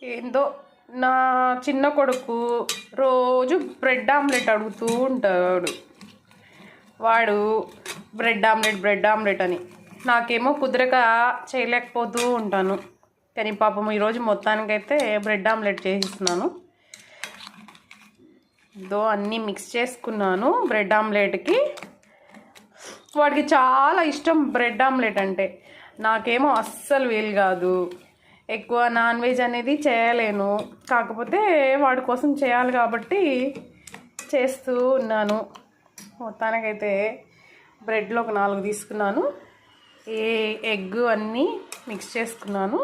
ఏందో నా చిన్న కొడుకు రోజు బ్రెడ్ ఆమ్లెట్ అడుగుతూ ఉంటాడు. వాడు బ్రెడ్ ఆమ్లెట్ అని, నాకేమో కుదరక చేయలేకపోతూ ఉంటాను. కానీ పాపం ఈరోజు మొత్తానికైతే బ్రెడ్ ఆమ్లెట్ చేసిస్తున్నాను. ఇదో అన్నీ మిక్స్ చేసుకున్నాను బ్రెడ్ ఆమ్లెట్కి. వాడికి చాలా ఇష్టం బ్రెడ్ ఆమ్లెట్ అంటే. నాకేమో అస్సలు వీలు కాదు, ఎక్కువ నాన్ వెజ్ అనేది చేయలేను. కాకపోతే వాడి కోసం చేయాలి కాబట్టి చేస్తూ ఉన్నాను. మొత్తానికైతే బ్రెడ్లో ఒక 4 తీసుకున్నాను. ఎగ్ అన్నీ మిక్స్ చేసుకున్నాను.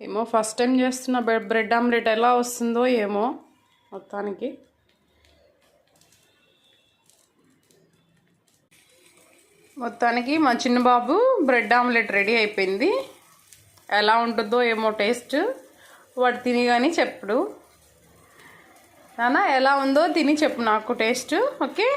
ఏమో ఫస్ట్ టైం చేస్తున్న బ్రెడ్ ఆమ్లెట్ ఎలా వస్తుందో ఏమో. మొత్తానికి మా చిన్న బాబు బ్రెడ్ ఆమ్లెట్ రెడీ అయిపోయింది. ఎలా ఉంటుందో ఏమో టేస్ట్ వాడు తిని కానీ చెప్పడు. నాన్న ఎలా ఉందో తిని చెప్పు నాకు టేస్ట్. ఓకే.